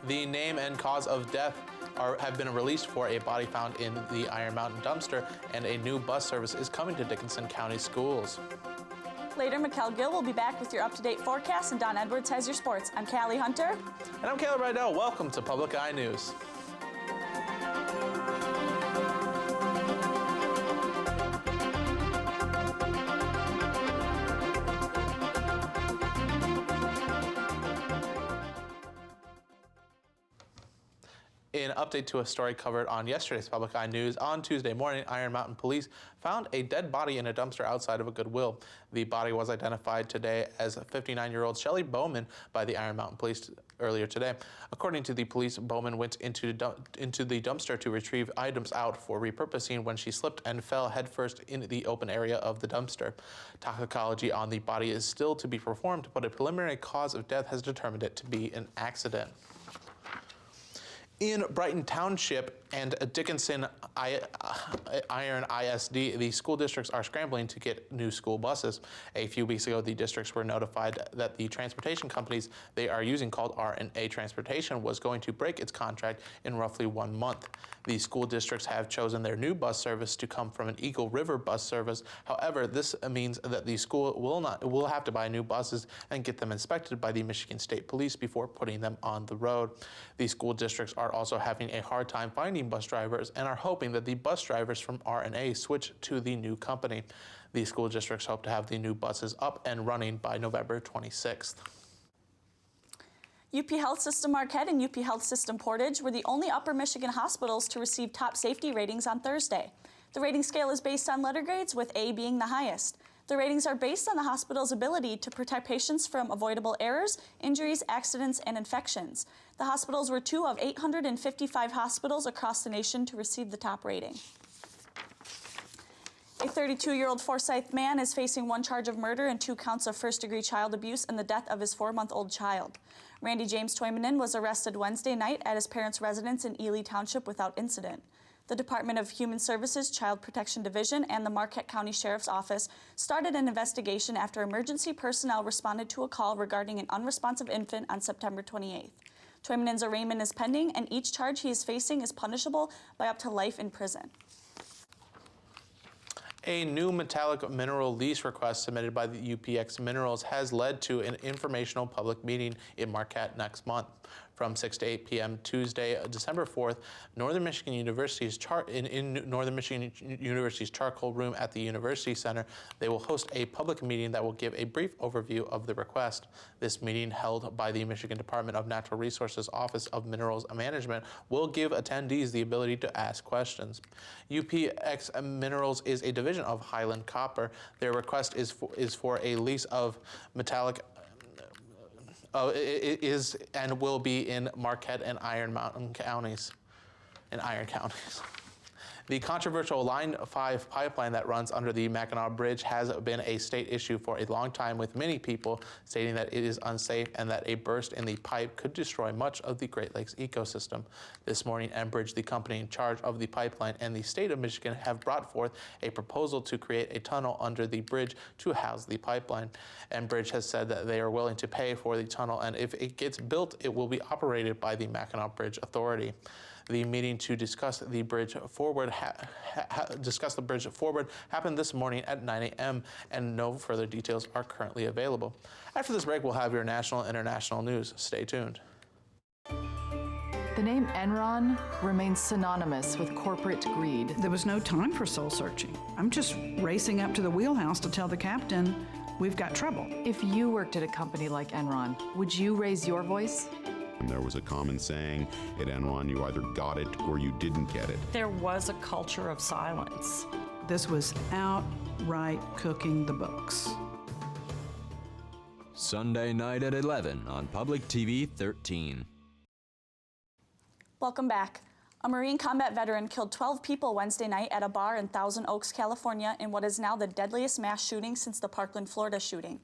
The name and cause of death have been released for a body found in the Iron Mountain dumpster, and a new bus service is coming to Dickinson County schools. Later, Mikkel Gill will be back with your up-to-date forecast, and Don Edwards has your sports. I'm Callie Hunter. And I'm Caleb Rydell. Welcome to Public Eye News. An update to a story covered on yesterday's Public Eye News. On Tuesday morning, Iron Mountain Police found a dead body in a dumpster outside of a Goodwill. The body was identified today as 59-year-old Shelley Bowman by the Iron Mountain Police earlier today. According to the police, Bowman went into the dumpster to retrieve items out for repurposing when she slipped and fell headfirst in the open area of the dumpster. Toxicology on the body is still to be performed, but a preliminary cause of death has determined it to be an accident. In Brighton Township and Dickinson Iron ISD, the school districts are scrambling to get new school buses. A few weeks ago, the districts were notified that the transportation companies they are using, called R&A Transportation, was going to break its contract in roughly 1 month. The school districts have chosen their new bus service to come from an Eagle River bus service. However, this means that the school will have to buy new buses and get them inspected by the Michigan State Police before putting them on the road. The school districts are also having a hard time finding bus drivers and are hoping that the bus drivers from R&A switch to the new company. The school districts hope to have the new buses up and running by November 26th. UP Health System Marquette and UP Health System Portage were the only Upper Michigan hospitals to receive top safety ratings on Thursday. The rating scale is based on letter grades, with A being the highest. The ratings are based on the hospital's ability to protect patients from avoidable errors, injuries, accidents, and infections. The hospitals were 2 of 855 hospitals across the nation to receive the top rating. A 32-year-old Forsyth man is facing 1 charge of murder and 2 counts of first-degree child abuse in the death of his 4-month-old child. Randy James Toimanen was arrested Wednesday night at his parents' residence in Ely Township without incident. The Department of Human Services, Child Protection Division, and the Marquette County Sheriff's Office started an investigation after emergency personnel responded to a call regarding an unresponsive infant on September 28th. Toimanen's arraignment is pending, and each charge he is facing is punishable by up to life in prison. A new metallic mineral lease request submitted by the UPX Minerals has led to an informational public meeting in Marquette next month. From 6 to 8 p.m. Tuesday, December 4th, Northern Michigan University's Northern Michigan University's Charcoal Room at the University Center, they will host a public meeting that will give a brief overview of the request. This meeting, held by the Michigan Department of Natural Resources Office of Minerals Management, will give attendees the ability to ask questions. UPX Minerals is a division of Highland Copper. Their request is for a lease of metallic is and will be in Marquette and Iron Mountain counties, The controversial Line 5 pipeline that runs under the Mackinac Bridge has been a state issue for a long time, with many people stating that it is unsafe and that a burst in the pipe could destroy much of the Great Lakes ecosystem. This morning, Enbridge, the company in charge of the pipeline, and the state of Michigan have brought forth a proposal to create a tunnel under the bridge to house the pipeline. Enbridge has said that they are willing to pay for the tunnel, and if it gets built, it will be operated by the Mackinac Bridge Authority. The meeting to discuss the bridge forward happened this morning at 9 a.m. and no further details are currently available. After this break, we'll have your national and international news. Stay tuned. The name Enron remains synonymous with corporate greed. There was no time for soul searching. I'm just racing up to the wheelhouse to tell the captain we've got trouble. If you worked at a company like Enron, would you raise your voice? And there was a common saying at Enron, you either got it or you didn't get it. There was a culture of silence. This was outright cooking the books. Sunday night at 11 on Public TV 13. Welcome back. A Marine combat veteran killed 12 people Wednesday night at a bar in Thousand Oaks, California, in what is now the deadliest mass shooting since the Parkland, Florida shooting.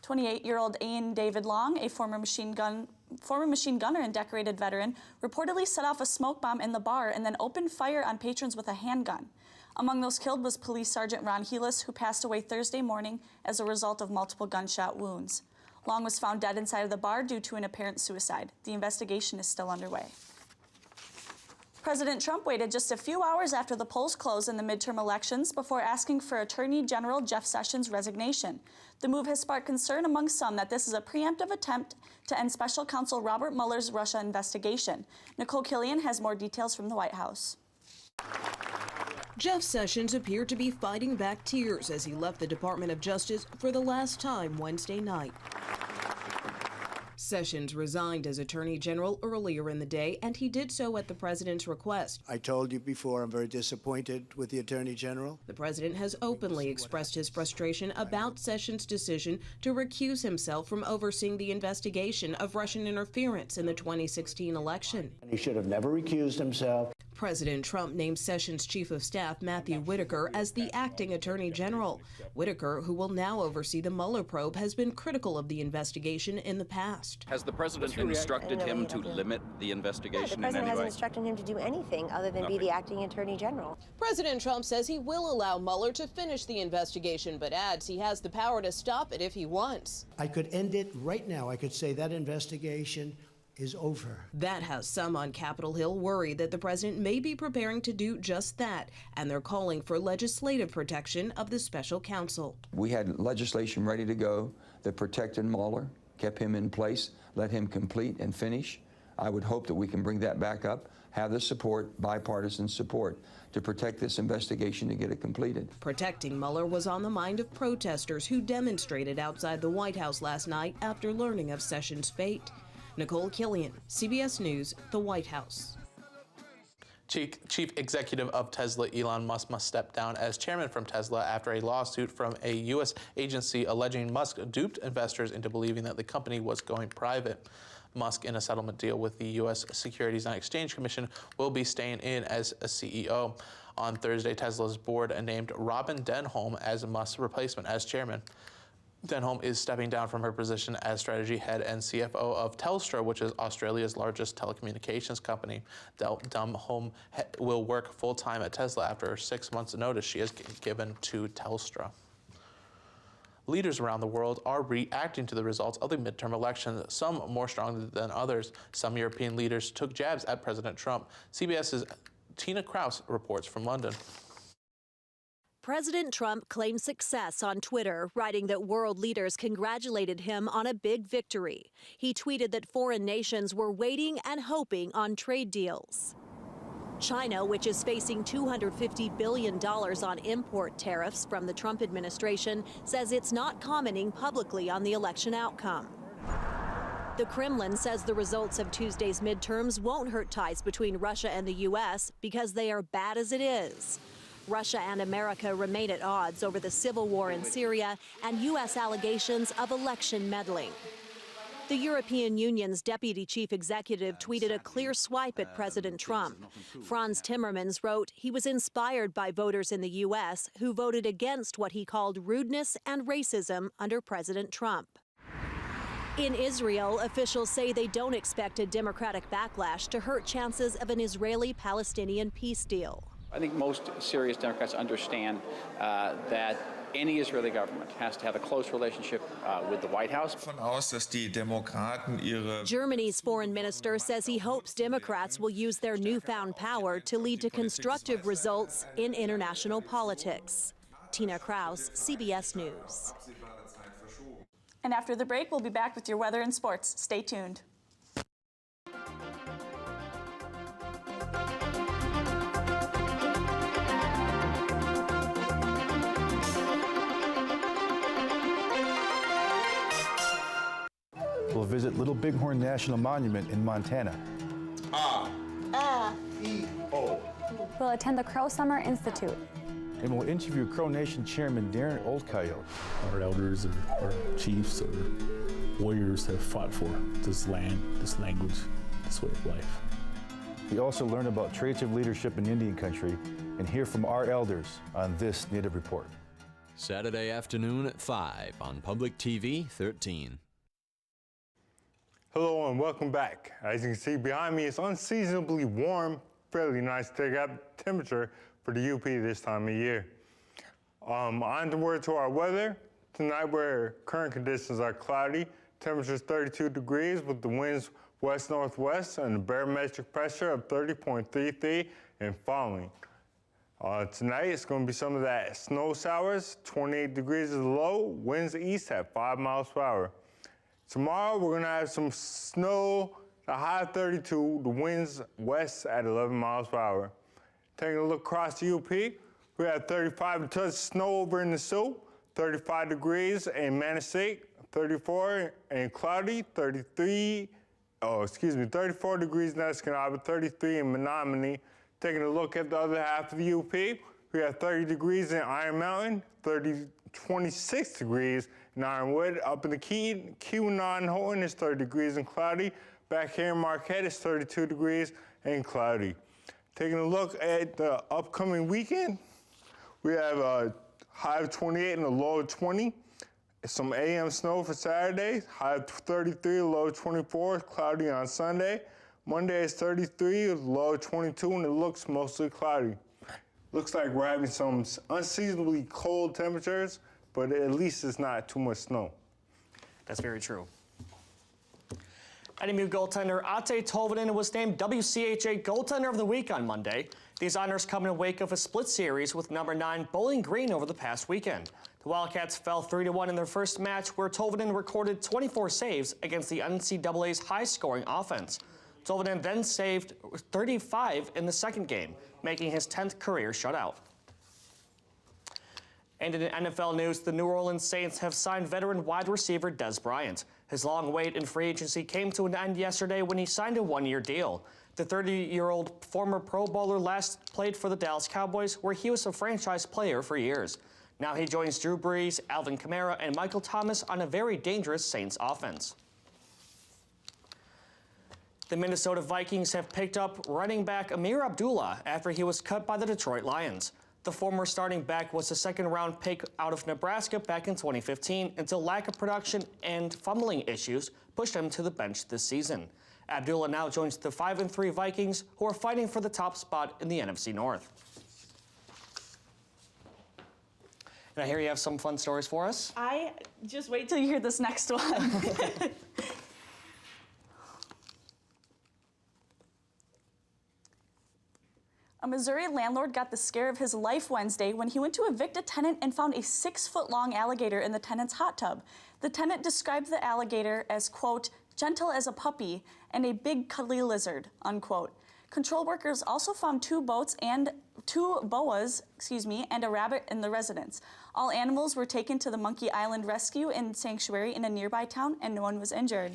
28-year-old Ian David Long, a former machine gunner and decorated veteran, reportedly set off a smoke bomb in the bar and then opened fire on patrons with a handgun. Among those killed was Police Sergeant Ron Helis, who passed away Thursday morning as a result of multiple gunshot wounds. Long was found dead inside of the bar due to an apparent suicide. The investigation is still underway. President Trump waited just a few hours after the polls closed in the midterm elections before asking for Attorney General Jeff Sessions' resignation. The move has sparked concern among some that this is a preemptive attempt to end Special Counsel Robert Mueller's Russia investigation. Nicole Killian has more details from the White House. Jeff Sessions appeared to be fighting back tears as he left the Department of Justice for the last time Wednesday night. Sessions resigned as Attorney General earlier in the day, and he did so at the president's request. I told you before, I'm very disappointed with the Attorney General. The president has openly expressed his frustration about Sessions' decision to recuse himself from overseeing the investigation of Russian interference in the 2016 election. He should have never recused himself. President Trump named Sessions' Chief of Staff Matthew Whitaker as the acting Attorney General. Whitaker, who will now oversee the Mueller probe, has been critical of the investigation in the past. Has the president instructed him to limit the investigation in any way? The president hasn't instructed him to do anything other than be the acting Attorney General. President Trump says he will allow Mueller to finish the investigation, but adds he has the power to stop it if he wants. I could end it right now. I could say that investigation is over. That has some on Capitol Hill worried that the president may be preparing to do just that, and they're calling for legislative protection of the special counsel. We had legislation ready to go that protected Mueller, kept him in place, let him complete and finish. I would hope that we can bring that back up, have the support, bipartisan support, to protect this investigation to get it completed. Protecting Mueller was on the mind of protesters who demonstrated outside the White House last night after learning of Sessions' fate. Nicole Killian, CBS News, the White House. Chief Executive of Tesla Elon Musk must step down as chairman from Tesla after a lawsuit from a U.S. agency alleging Musk duped investors into believing that the company was going private. Musk, in a settlement deal with the U.S. Securities and Exchange Commission, will be staying in as a CEO. On Thursday, Tesla's board named Robin Denholm as Musk's replacement as chairman. Denholm is stepping down from her position as strategy head and CFO of Telstra, which is Australia's largest telecommunications company. Denholm will work full-time at Tesla after 6 months' notice she has given to Telstra. Leaders around the world are reacting to the results of the midterm elections, some more strongly than others. Some European leaders took jabs at President Trump. CBS's Tina Kraus reports from London. President Trump claimed success on Twitter, writing that world leaders congratulated him on a big victory. He tweeted that foreign nations were waiting and hoping on trade deals. China, which is facing $250 billion on import tariffs from the Trump administration, says it's not commenting publicly on the election outcome. The Kremlin says the results of Tuesday's midterms won't hurt ties between Russia and the U.S. because they are bad as it is. Russia and America remain at odds over the civil war in Syria and U.S. allegations of election meddling. The European Union's deputy chief executive tweeted a clear swipe at President Trump. Franz Timmermans wrote he was inspired by voters in the U.S. who voted against what he called rudeness and racism under President Trump. In Israel, officials say they don't expect a Democratic backlash to hurt chances of an Israeli-Palestinian peace deal. I think most serious Democrats understand that any Israeli government has to have a close relationship with the White House. Germany's foreign minister says he hopes Democrats will use their newfound power to lead to constructive results in international politics. Tina Kraus, CBS News. And after the break, we'll be back with your weather and sports. Stay tuned. We'll visit Little Bighorn National Monument in Montana. We'll attend the Crow Summer Institute. And we'll interview Crow Nation Chairman Darren Old Coyote. Our elders, our chiefs, our warriors have fought for this land, this language, this way of life. We also learn about traits of leadership in Indian country and hear from our elders on this Native Report. Saturday afternoon at 5 on Public TV 13. Hello and welcome back. As you can see behind me, it's unseasonably warm, fairly nice temperature for the UP this time of year. On the word to our weather. Tonight where current conditions are cloudy, Temperatures 32 degrees with the winds west-northwest and a barometric pressure of 30.33 and falling. Tonight it's going to be some of that snow showers. 28 degrees is the low. Winds east at 5 miles per hour. Tomorrow we're going to have some snow. The high of 32. The winds west at 11 miles per hour. Taking a look across the UP, we have 35 touch of snow over in the Sioux. 35 degrees in Manistee. 34 and cloudy. 34 degrees in Escanaba. 33 in Menominee. Taking a look at the other half of the UP, we have 30 degrees in Iron Mountain, 26 degrees in Ironwood. Up in the Keweenaw, Houghton is 30 degrees and cloudy. Back here in Marquette is 32 degrees and cloudy. Taking a look at the upcoming weekend, we have a high of 28 and a low of 20. Some AM snow for Saturday, high of 33, low of 24, cloudy on Sunday. Monday is 33, with a low of 22, and it looks mostly cloudy. Looks like we're having some unseasonably cold temperatures, but at least it's not too much snow. That's very true. NMU goaltender Ate Tolvanen was named WCHA Goaltender of the Week on Monday. These honors come in the wake of a split series with number 9 Bowling Green over the past weekend. The Wildcats fell 3-1 in their first match, where Tolvanen recorded 24 saves against the NCAA's high-scoring offense. Tolvanen then saved 35 in the second game, making his 10th career shutout. And in NFL news, the New Orleans Saints have signed veteran wide receiver Dez Bryant. His long wait in free agency came to an end yesterday when he signed a one-year deal. The 30-year-old former Pro Bowler last played for the Dallas Cowboys, where he was a franchise player for years. Now he joins Drew Brees, Alvin Kamara, and Michael Thomas on a very dangerous Saints offense. The Minnesota Vikings have picked up running back Amir Abdullah after he was cut by the Detroit Lions. The former starting back was a second-round pick out of Nebraska back in 2015 until lack of production and fumbling issues pushed him to the bench this season. Abdullah now joins the 5-3 Vikings, who are fighting for the top spot in the NFC North. And I hear you have some fun stories for us. I just wait till you hear this next one. A Missouri landlord got the scare of his life Wednesday when he went to evict a tenant and found a 6-foot-long alligator in the tenant's hot tub. The tenant described the alligator as, quote, gentle as a puppy and a big cuddly lizard, unquote. Control workers also found two boas, and a rabbit in the residence. All animals were taken to the Monkey Island Rescue and Sanctuary in a nearby town, and no one was injured.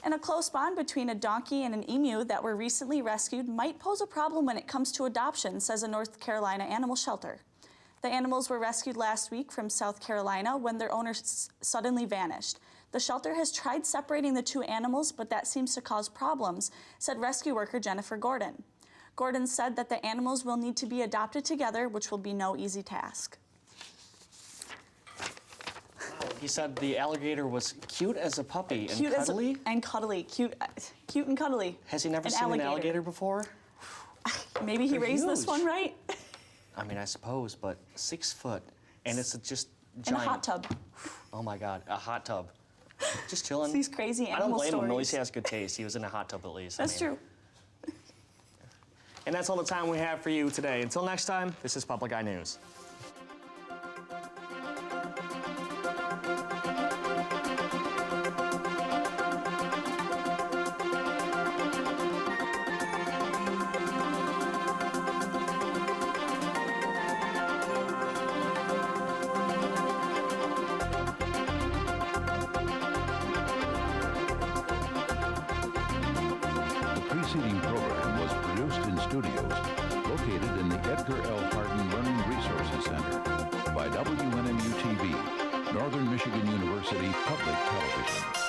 And a close bond between a donkey and an emu that were recently rescued might pose a problem when it comes to adoption, says a North Carolina animal shelter. The animals were rescued last week from South Carolina when their owners suddenly vanished. The shelter has tried separating the two animals, but that seems to cause problems, said rescue worker Jennifer Gordon. Gordon said that the animals will need to be adopted together, which will be no easy task. He said the alligator was cute as a puppy and Cute cuddly? and cuddly. Cute and cuddly. Has he never seen an alligator before? Maybe he They're raised this huge. one right. I mean, I suppose, but 6 foot, and it's just In a giant. hot tub. Oh my God, a hot tub. Just chilling. These crazy I don't animal blame him. At stories. least he has good taste. He was in a hot tub at least. That's true. And that's all the time we have for you today. Until next time, this is Public Eye News. The preceding program was produced in studios located in the Edgar L. Hardin Learning Resources Center by WNMU-TV, Northern Michigan University Public Television.